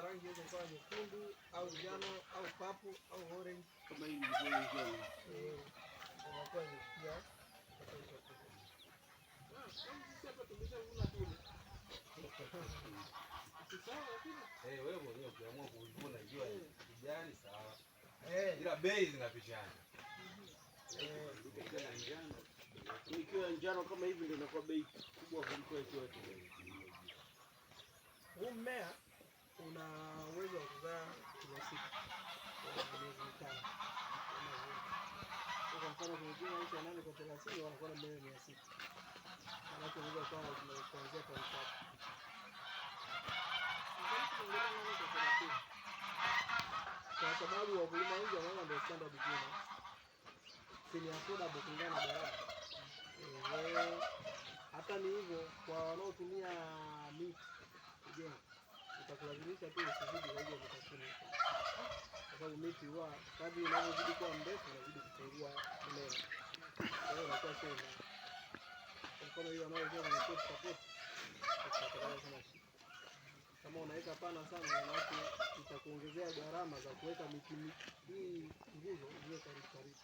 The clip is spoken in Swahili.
rangi hizo kwa nyekundu au njano au papu au orange kama hivi njano. Inakuwa ni pia sisi hapa tumeshavuna tu. Sawa lakini wewe mwenyewe ukiamua kuvuna jua kijani sawa. Ila bei zinapishana. Ikiwa njano kama hivi ndio inakuwa bei kubwa kuliko ikiwa kijani. Huu mmea una uwezo wa kuzaa kila siku kwa miezi mitano. Kwa mfano kwenye kila nchi ya 8 kwa 30 wanakuwa na mmea 600. Alafu unaweza kuwa kuanzia kwa 3. Kwa sababu wakulima wengi wanaona ndio standard jina. Sini affordable kulingana na gharama. Hata ni hivyo kwa wanaotumia miti kujenga itakulazimisha tu usizidi zaidi ya mita 10. Kwa sababu miti huwa kadri inavyozidi kuwa mrefu inazidi kupungua unene. Kwa hiyo inakuwa sio mbaya. Kwa mfano hiyo anayojenga kwenye support itakuwa kama shida. Kama unaweka pana sana na itakuongezea gharama za kuweka miti hii nguzo ziwe karibu.